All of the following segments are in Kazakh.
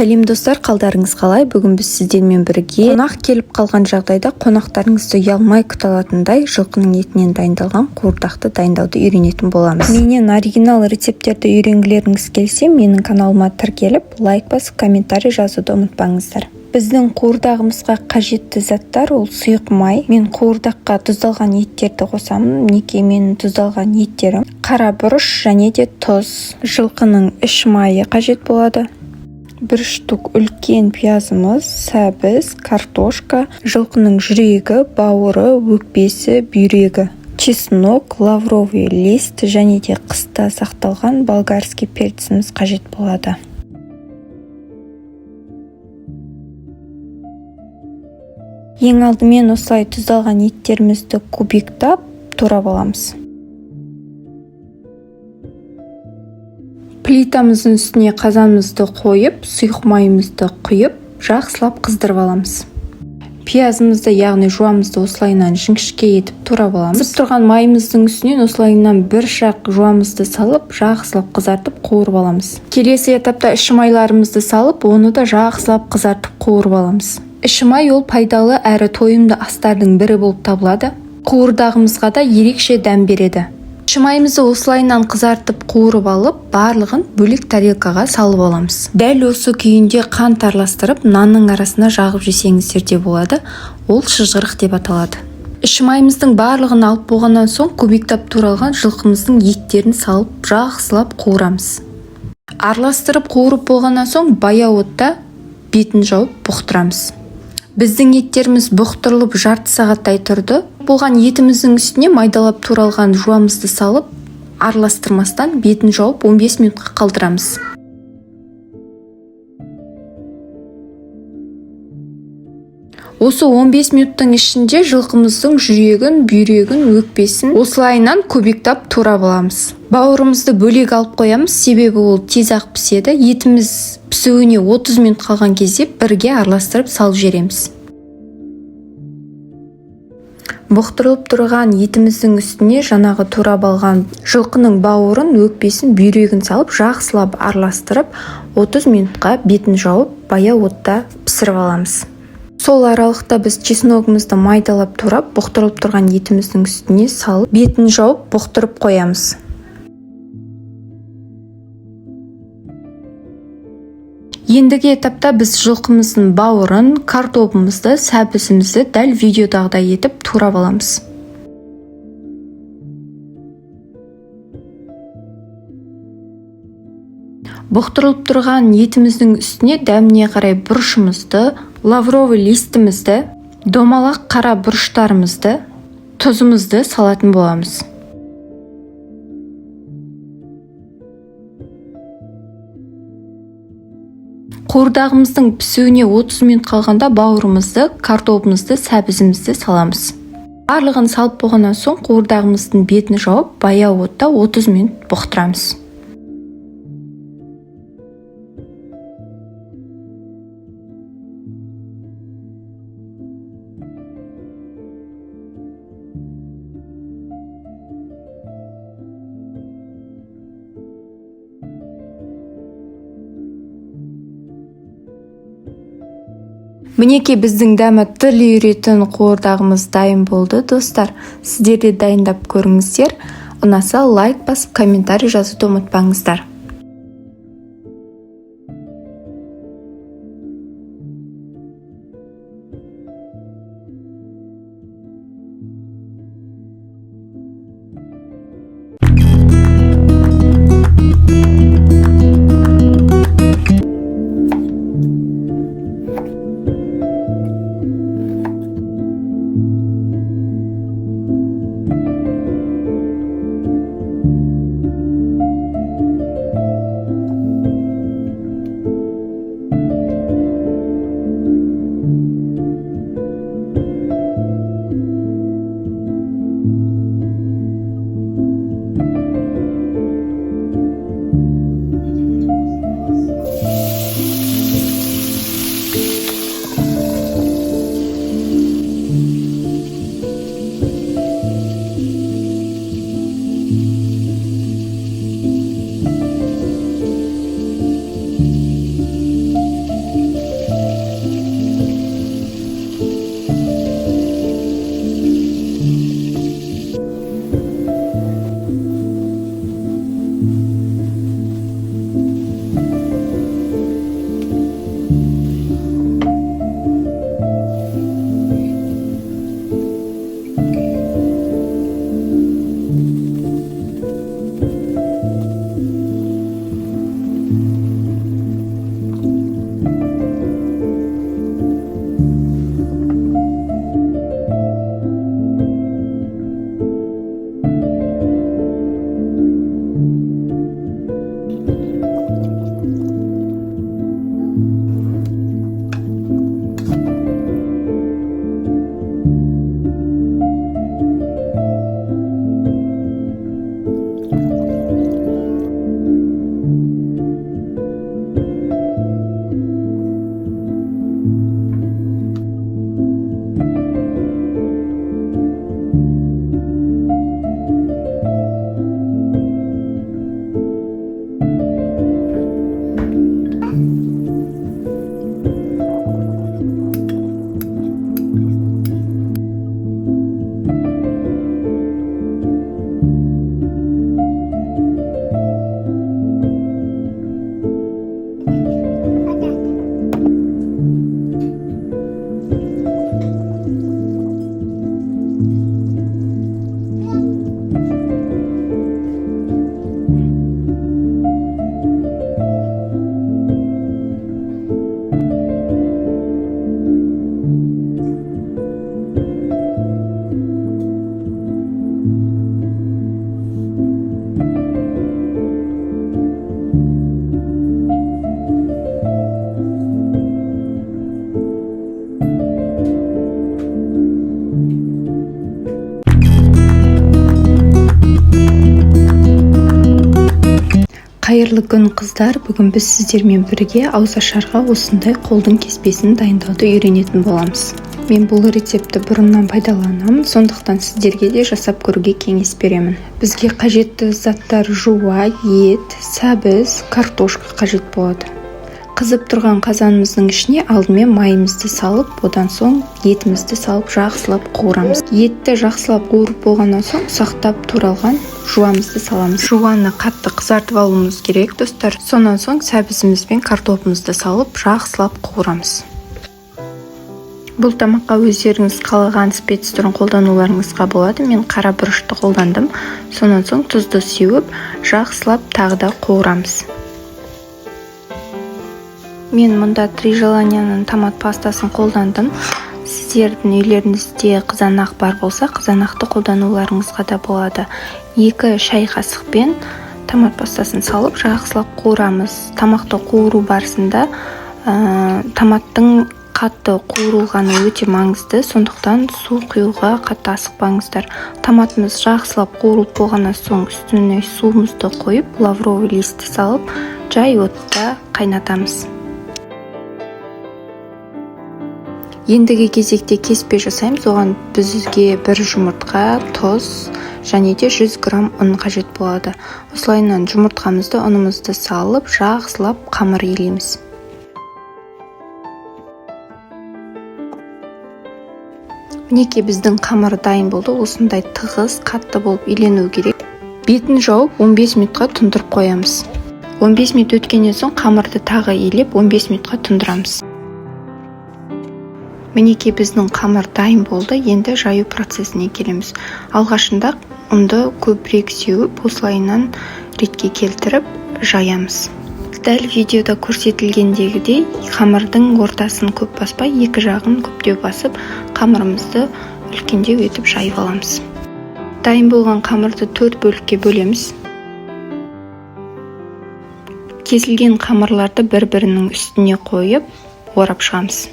Сәлем достар, қалдарыңыз қалай? Бүгін біз сіздермен бірге қонақ келіп қалған жағдайда қонақтарыңызды ұялмай күте алатындай жылқының етінен дайындалған қуырдақты дайындауды үйренетін боламыз. Менен оригинал рецепттерді үйренгілеріңіз келсе, менің каналыма тіркеліп, лайк басып, комментарий жазуды ұмытпаңыздар. Біздің қуырдағымызға қажетті заттар ол сұйық май. Мен қуырдаққа тұздалған еттерді қосамын. Мінекей менің тұздалған еттерім қара бұрыш және де тұз. Жылқының іш майы қажет болады. 1 штук үлкен пиязымыз, сәбіз, картошка, жылқының жүрегі, бауыры, өкпесі, бүйрегі, чеснок, лавровый лист және де қыста сақталған болгарский перціміз қажет болады. Ең алдымен осылай тұздалған еттерімізді кубиктап турап аламыз. Плитамыздың үстіне қазанымызды қойып, сұйық майымызды құйып, жақсылап қыздырып аламыз. Пиязымызды, яғни жуамызды осылайынан жіңішке етіп турап аламыз. Қызып тұрған майымыздың үстінен осылайынан бір шақ жуамызды салып, жақсылап қызартып қуырып аламыз. Келесі этапта іші майларымызды салып, оны да жақсылап қызартып қуырып аламыз. Іші май ол пайдалы әрі тойымды астардың бірі болып табылады. Қуырдағымызға да ерекше дәм береді. Іші майымызды осылайынан қызартып қуырып алып, барлығын бөлек тарелкаға салып аламыз. Дәл осы күйінде қант араластырып, нанның арасына жағып жесеңіздер де болады. Ол шыжғырық деп аталады. Іші майымыздың барлығын алып болғаннан соң кубиктап туралған жылқымыздың еттерін салып, жақсылап қуырамыз. Араластырып қуырып болғаннан соң баяу отта бетін жауып бұқтырамыз. Біздің еттеріміз бұқтырылып жарты сағаттай тұрды. Болған етіміздің үстіне майдалап туралған жуамызды салып, араластырмастан бетін жауып 15 минутқа қалдырамыз. Осы 15 минуттың ішінде жылқымыздың жүрегін, бүйрегін, өкпесін осылайынан кубиктап турап аламыз. Бауырымызды бөлек алып қоямыз, себебі ол тез ақ піседі. Етіміз пісуіне 30 минут қалған кезде бірге араластырып салып жібереміз. Бұқтырылып тұрған етіміздің үстіне жаңағы турап алған жылқының бауырын, өкпесін, бүйрегін салып, жақсылап араластырып, 30 минутқа бетін жауып, баяу отта пісіріп аламыз. Сол аралықта біз чесногымызды майдалап турап, бұқтырылып тұрған етіміздің үстіне салып, бетін жауып, бұқтырып қоямыз. Ендігі этапта біз жылқымыздың бауырын, картобымызды, сәбізімізді дәл видеодағыдай етіп турап аламыз. Бұқтырылып тұрған етіміздің үстіне дәміне қарай бұрышымызды, лавровый листімізді, домалақ қара бұрыштарымызды, тұзымызды салатын боламыз. Қуырдағымыздың пісуіне 30 минут қалғанда бауырымызды, картобымызды, сәбізімізді саламыз. Барлығын салып болғаннан соң қуырдағымыздың бетін жауып, баяу отта 30 минут бұқтырамыз. Мінекей біздің дәмі тіл үйретін қуырдағымыз дайын болды, достар. Сіздер де дайындап көріңіздер. Ұнаса лайк басып, комментарий жазуды ұмытпаңыздар. Қайырлы күн қыздар, бүгін біз сіздермен бірге ауызашарға осындай қолдың кеспесін дайындауды үйренетін боламыз. Мен бұл рецепті бұрыннан пайдаланамын, сондықтан сіздерге де жасап көруге кеңес беремін. Бізге қажетті заттар жуа, ет, сәбіз, картошка қажет болады. Қызып тұрған қазанымыздың ішіне алдымен майымызды салып, одан соң етімізді салып жақсылап қуырамыз. Етті жақсылап қуырып болғаннан соң ұсақтап туралған жуамызды саламыз. Жуаны қатты қызартып алуымыз керек, достар. Сонан соң сәбізіміз бен картопымызды салып жақсылап қуырамыз. Бұл тамаққа өздеріңіз қалаған спец түрін қолдануларыңызға болады. Мен қара бұрышты қолдандым. Сонан соң тұзды сеуіп, жақсылап тағы да қуырамыз. Мен мұнда 3 желанияның томат пастасын қолдандым. Сіздердің үйлеріңізде қызанақ бар болса, қызанақты қолдануларыңызға да болады. 2 шай қасықпен томат пастасын салып, жақсылап қуырамыз. Тамақты қуыру барысында томаттың қатты қуырылғаны өте маңызды, сондықтан су құюға қатты асықпаңыздар. Томатымыз жақсылап қуырылып болғаннан соң үстіне суымызды қойып, лавровый листті салып, жай отта қайнатамыз. Ендігі кезекте кеспе жасаймыз. Оған бізге 1 жұмыртқа, тұз және де 100 грамм ұн қажет болады. Осылайынан жұмыртқамызды, ұнымызды салып, жақсылап қамыр елейміз. Мінекей біздің қамыр дайын болды. Осындай тығыз, қатты болып елену керек. Бетін жауып 15 минутқа тұндырып қоямыз. 15 минут өткеннен соң қамырды тағы елеп 15 минутқа тұндырамыз. Мінекей біздің қамыр дайын болды. Енді жаю процесіне келеміз. Алғашында ұнды көбірек сеуіп, осылайынан ретке келтіріп жаямыз. Дәл видеода көрсетілгендегідей қамырдың ортасын көп баспай, екі жағын көптеу басып, қамырымызды үлкендеу етіп жайып аламыз. Дайын болған қамырды 4 бөлікке бөлеміз. Кесілген қамырларды бір-бірінің үстіне қойып, орап шығамыз.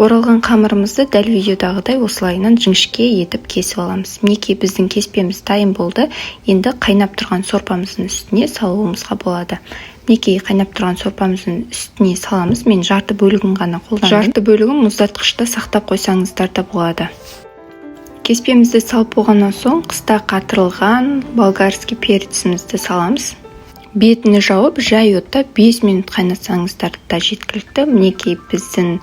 Оралған қамырымызды дәл видеодағыдай осылайынан жіңішке етіп кесіп аламыз. Мінекей біздің кеспеміз дайын болды. Енді қайнап тұрған сорпамыздың үстіне салуымызға болады. Мінекей қайнап тұрған сорпамыздың үстіне саламыз. Мен жарты бөлігін ғана қолдандым. Жарты бөлігін мұздатқышта сақтап қойсаңыздар да болады. Кеспемізді салып болғаннан соң қыста қатырылған болгарский перецімізді саламыз. Бетіні жауып, жай отта 5 минут қайнатсаңыздар да жеткілікті. Мінекей біздің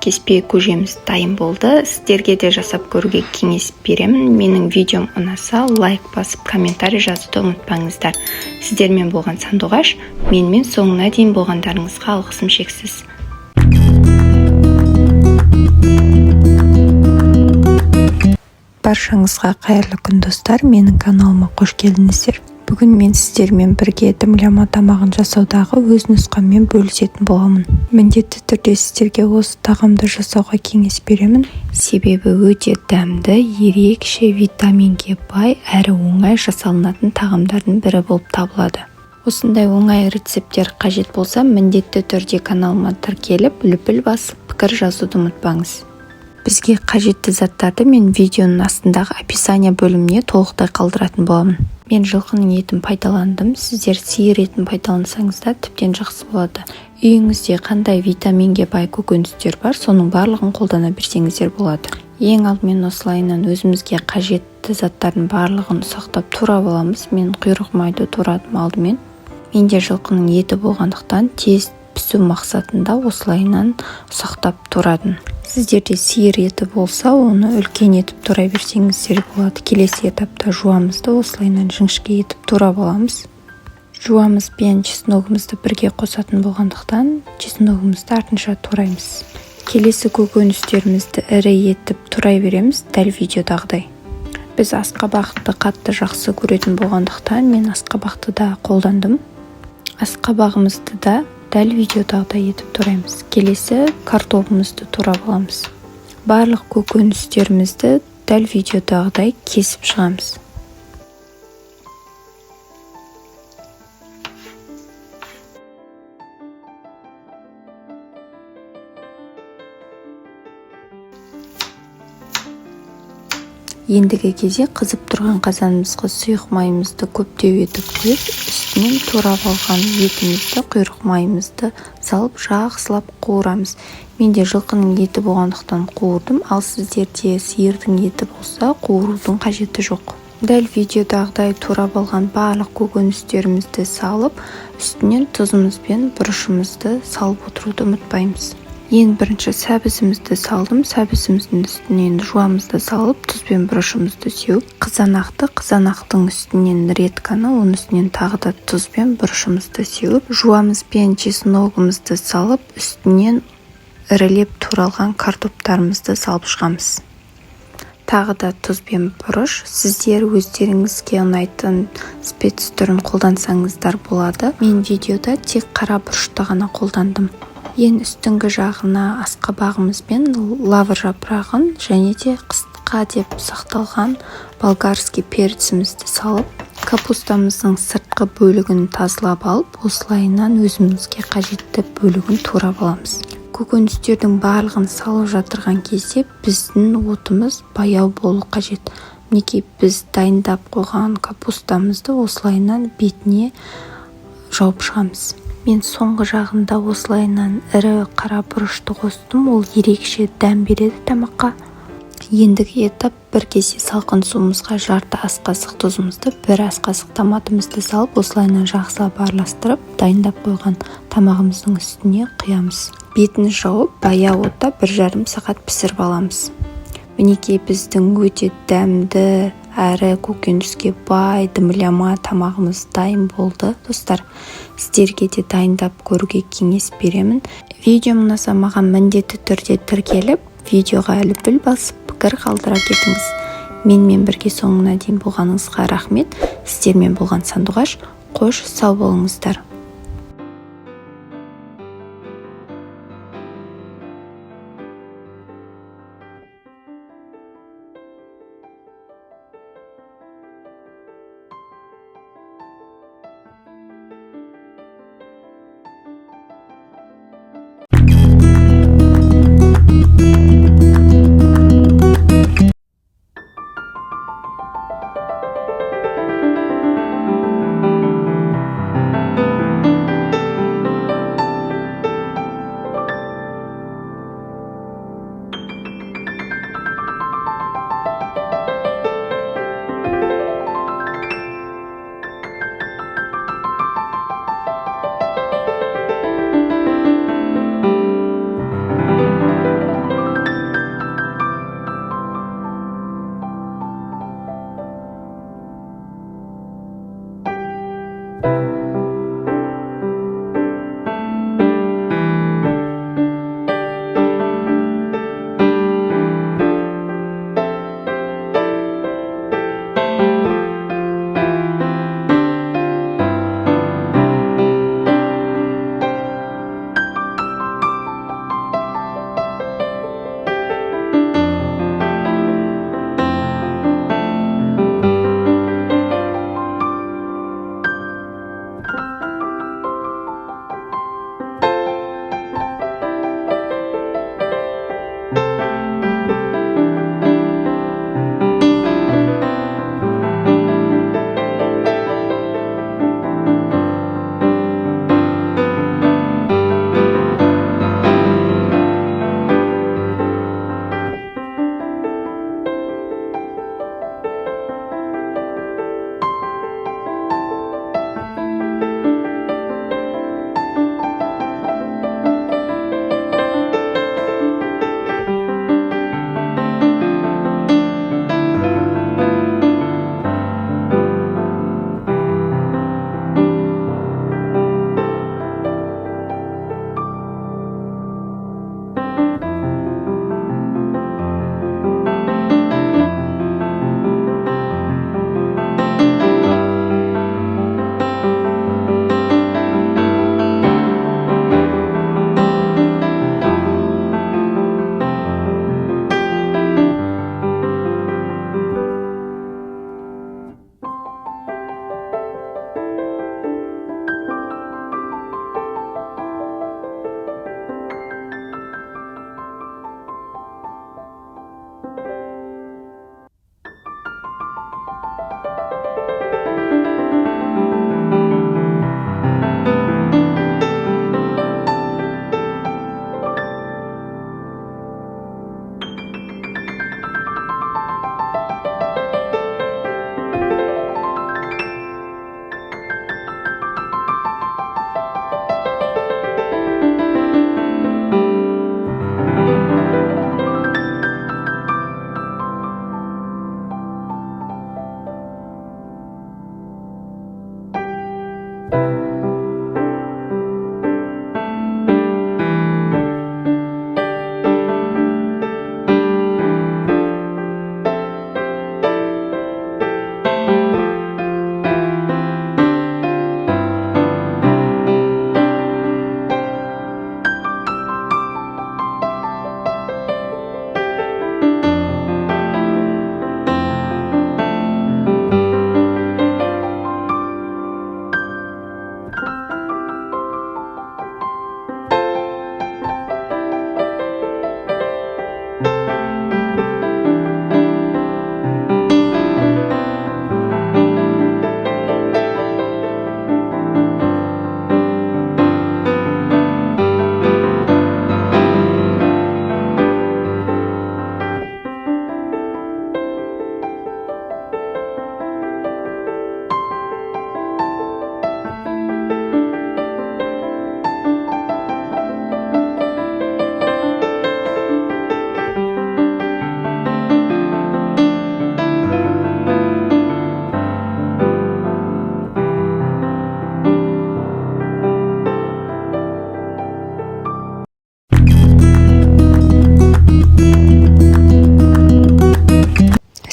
кеспе көжеміз дайын болды. Сіздерге де жасап көруге кеңес беремін. Менің видеом ұнаса, лайк басып, комментарий жазуды ұмытпаңыздар. Сіздермен болған Сандуғаш, менімен соңына дейін болғандарыңызға алғысым шексіз. Баршаңызға қайырлы күн достар, менің каналыма қош келдіңіздер. Бүгін мен сіздермен бірге дымлама тамағын жасаудағы өз нұсқаммен бөлісетін боламын. Міндетті түрде сіздерге осы тағамды жасауға кеңес беремін. Себебі өте дәмді, ерекше витаминге бай әрі оңай жасалынатын тағамдардың бірі болып табылады. Осындай оңай рецепттер қажет болса, міндетті түрде каналыма тіркеліп, лүпіл басып, пікір жазуды ұмытпаңыз. Бізге қажетті заттарды мен видеоның астындағы описание бөліміне толықтай қалдыратын боламын. Мен жылқының етін пайдаландым. Сіздер сиыр етін пайдалансаңыздар тіптен жақсы болады. Үйіңізде қандай витаминге бай көкөністер бар, соның барлығын қолдана берсеңіздер болады. Ең алдымен осылайынан өзімізге қажетті заттардың барлығын ұсақтап турап аламыз. Мен құйрық майды турадым алдымен. Менде жылқының еті болғандықтан тез пісу мақсатында осылайынан ұсақтап турадым. Сіздерде сиыр еті болса, оны үлкен етіп тура берсеңіздер болады. Келесі этапта жуамызды осылайынан жіңішке етіп турап аламыз. Жуамыз пен чесногымызды бірге қосатын болғандықтан, чесногымызды артынша тураймыз. Келесі көкөністерімізді ірі етіп турай береміз, дәл видеодағыдай. Біз асқабақты қатты жақсы көретін болғандықтан, мен асқабақты да қолдандым. Асқабағымызды да дәл видеодағыдай етіп тураймыз. Келесі картопымызды турап аламыз. Барлық көкөністерімізді дәл видеодағыдай кесіп шығамыз. Ендігі кезде қызып тұрған қазанымызға сұйық майымызды көптеу етіп құйып, үстінен турап алған етімізді, құйрық майымызды салып жақсылап қуырамыз. Менде жылқының еті болғандықтан қуырдым, ал сіздерде сиырдың еті болса, қуырудың қажеті жоқ. Дәл видеодағыдай турап алған барлық көкөністерімізді салып, үстінен тұзымыз бен бұрышымызды салып отыруды ұмытпаймыз. Ең бірінші сәбізімізді салдым, сәбізіміздің үстінен жуамызды салып, тұз бен бұрышымызды сеуіп, қызанақтың үстінен редканы, оның үстінен тағы да тұз бен бұрышымызды сеуіп, жуамыз бен чесногымызды салып, үстінен ірілеп туралған картоптарымызды салып шығамыз. Тағы да тұз бен бұрыш. Сіздер өздеріңізге ұнайтын спец түрін қолдансаңыздар болады. Мен видеода тек қара бұрышты ғана қолдандым. Ең үстіңгі жағына асқабағымыз бен лавр жапырағын және де қысқа деп сақталған болгарский перцімізді салып, капустамыздың сыртқы бөлігін тазалап алып, осылайынан өзімізге қажетті бөлігін турап аламыз. Көкөністердің барлығын салып жатырған кезде біздің отымыз баяу болу қажет. Мінекей біз дайындап қойған капустамызды осылайынан бетіне жауып шығамыз. Мен соңғы жағында осылайынан ірі қара бұрышты қостым, ол ерекше дәм береді тамаққа. Ендігі етап бір кесе салқын суымызға жарты ас қасық тұзымызды, бір ас қасық томатымызды салып, осылайынан жақсылап араластырып, дайындап қойған тамағымыздың үстіне құямыз. Бетін жауып, баяу отта 1,5 сағат пісіріп аламыз. Мінекей біздің өте дәмді әрі көкөніске бай дымляма тамағымыз дайын болды. Достар, сіздерге де дайындап көруге кеңес беремін. Видео ұнаса маған міндетті түрде тіркеліп, видеоға лүпіл басып, пікір қалдыра кетіңіз. Менімен бірге соңына дейін болғаныңызға рахмет. Сіздермен болған Сандуғаш. Қош сау болыңыздар.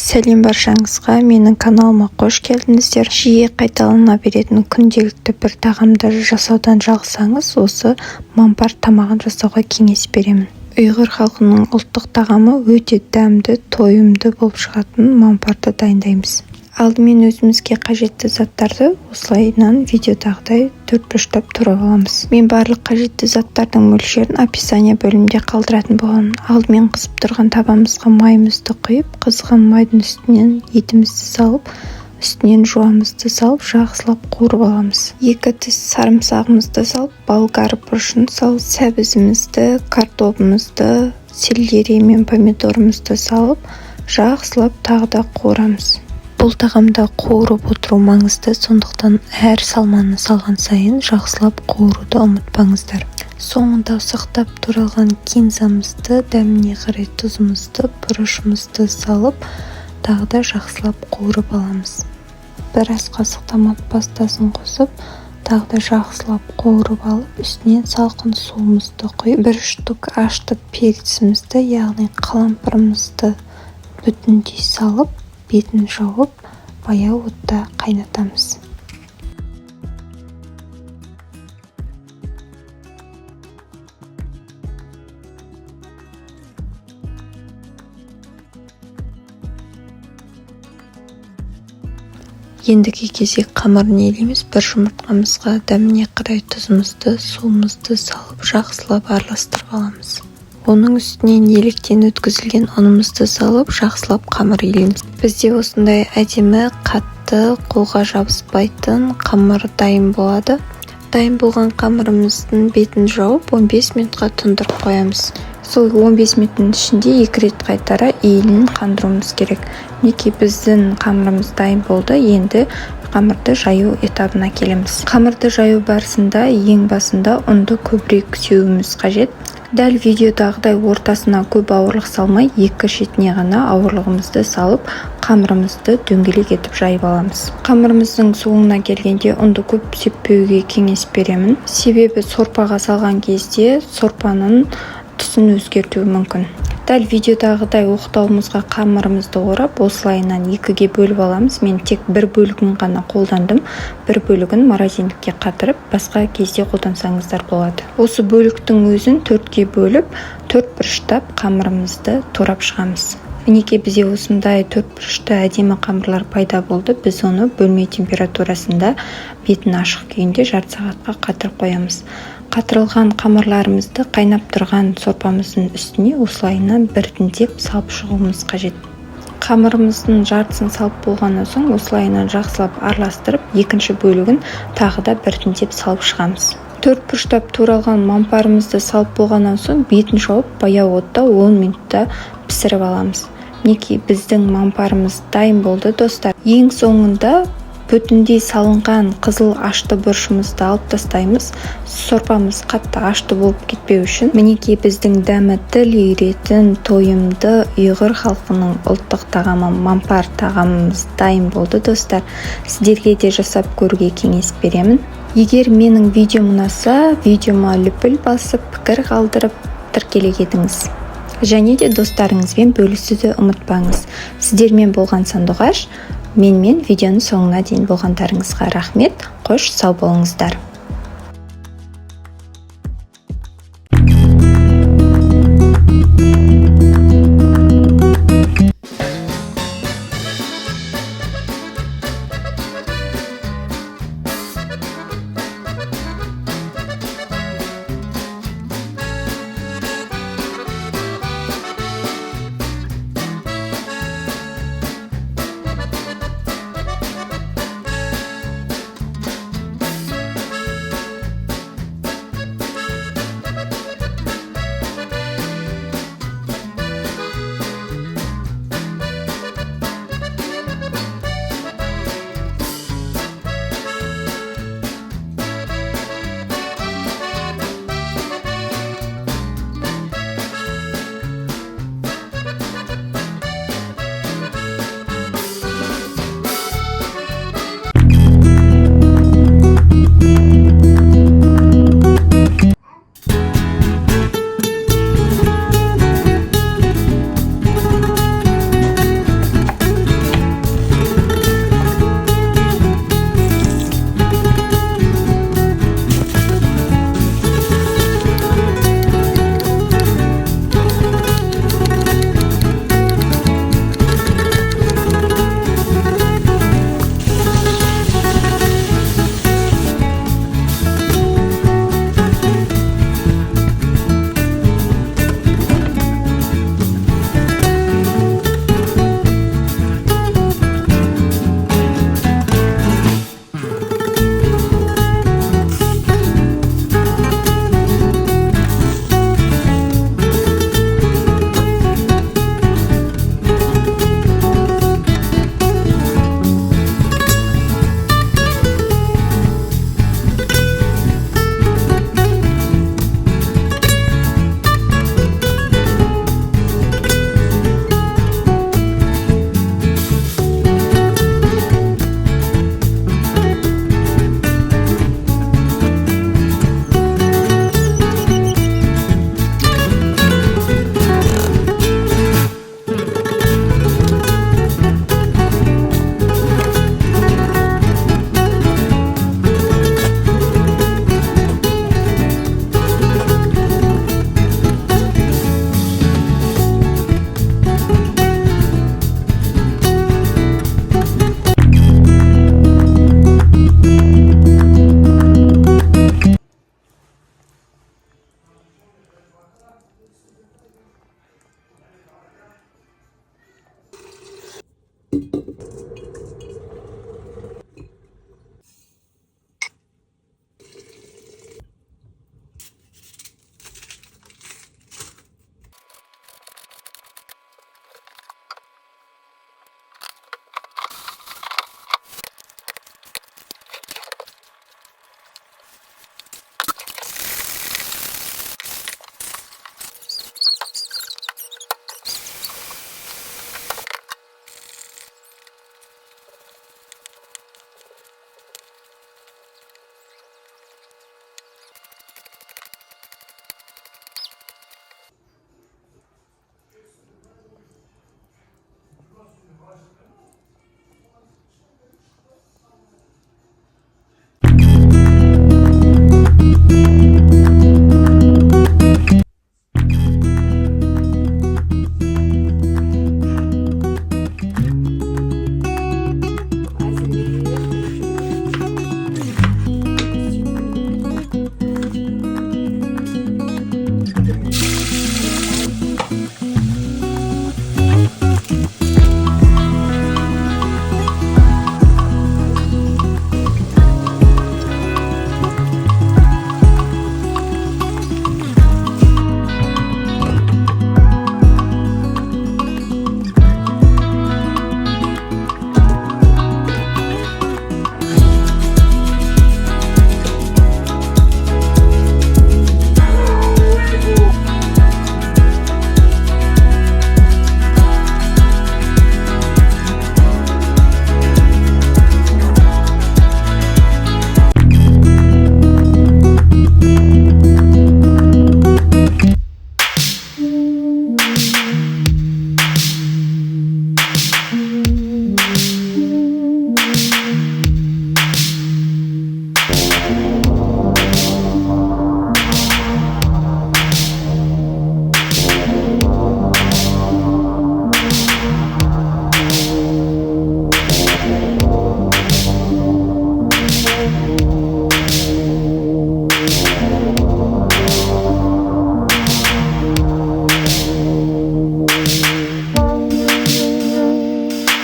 Сәлем баршаңызға, менің каналыма қош келдіңіздер. Жиі қайталана беретін күнделікті бір тағамдарды жасаудан жалықсаңыз, осы мампар тамағын жасауға кеңес беремін. Ұйғыр халқының ұлттық тағамы өте дәмді, тойымды болып шығатын мампарды дайындаймыз. Алдымен өзімізге қажетті заттарды осылайынан видеодағыдай төрт-бұрыштап турап аламыз. Мен барлық қажетті заттардың мөлшерін описание бөлімінде қалдыратын боламын. Алдымен қызып тұрған табамызға майымызды құйып, қызған майдың үстінен етімізді салып, үстінен жуамызды салып, жақсылап қуырып аламыз. 2 тіс сарымсағымызды салып, болгар бұрышын салып, сәбізімізді, картобымызды, селдері мен помидорымызды салып, жақсылап тағы да қуырамыз. Бұл тағамда қуырып отыру маңызды, сондықтан әр салманы салған сайын жақсылап қуыруды ұмытпаңыздар. Соңында ұсақтап туралған кинзамызды, дәміне қарай тұзымызды, бұрышымызды салып, тағы да жақсылап қуырып аламыз. Бір ас қасық томат пастасын қосып, тағы да жақсылап қуырып алып, үстінен салқын суымызды құйып, 1 штук ашты перцімізді, яғни қалампырымызды бүтіндей салып, бетін жауып, баяу отта қайнатамыз. Ендігі кезек қамырын елейміз. 1 жұмыртқамызға дәміне қарай тұзымызды, суымызды салып, жақсылап араластырып аламыз. Оның үстінен електен өткізілген ұнымызды салып, жақсылап қамыр елейміз. Бізде осындай әдемі, қатты, қолға жабыспайтын қамыр дайын болады. Дайын болған қамырымыздың бетін жауып, 15 минутқа тұндырып қоямыз. Сол 15 минуттың ішінде 2 рет қайтара иілін қандыруымыз керек. Мінекей біздің қамырымыз дайын болды. Енді қамырды жаю этабына келеміз. Қамырды жаю барысында ең басында ұнды көбірек сеуіміз қажет. Дәл видеодағыдай ортасына көп ауырлық салмай, 2 шетіне ғана ауырлығымызды салып, қамырымызды дөңгелек етіп жайып аламыз. Қамырымыздың соңына келгенде ұнды көп сеппеуге кеңес беремін. Себебі сорпаға салған кезде сорпаның түсін өзгертуі мүмкін. Дәл видеодағыдай оқтауымызға қамырымызды орап, осылайынан 2-ге бөліп аламыз. Мен тек 1 бөлігін ғана қолдандым. 1 бөлігін морозильникке қатырып, басқа кезде қолдансаңыздар болады. Осы бөліктің өзін 4-ге бөліп, 4 бұрыштап қамырымызды турап шығамыз. Мінекей бізде осындай 4 бұрышты әдемі қамырлар пайда болды. Біз оны бөлме температурасында бетін ашық күйінде жарты сағатқа қатырып қоямыз. Қатырылған қамырларымызды қайнап тұрған сорпамыздың үстіне осылайынан біртіндеп салып шығуымыз қажет. Қамырымыздың жартысын салып болғаннан соң осылайынан жақсылап араластырып, 2-ші бөлігін тағы да біртіндеп салып шығамыз. 4 бұрыштап туралған мампарымызды салып болғаннан соң бетін жауып, баяу отта 10 минутта пісіріп аламыз. Мінекей біздің мампарымыз дайын болды, достар. Ең соңында бүтіндей салынған қызыл ашты бұрышымызды алып тастаймыз. Сорпамыз қатты ашты болып кетпеу үшін. Мінекей біздің дәмі тіл үйіретін, тойымды ұйғыр халқының ұлттық тағамы мампар тағамымыз дайын болды, достар. Сіздерге де жасап көруге кеңес беремін. Егер менің видеом ұнаса, видеома лүпіл басып, пікір қалдырып, тіркелек етіңіз. Және де достарыңызбен бөлісуді ұмытпаңыз. Сіздермен болған Сандуғаш. Менімен видеоның соңына дейін болғандарыңызға рахмет. Қош сау болыңыздар.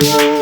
Thank you.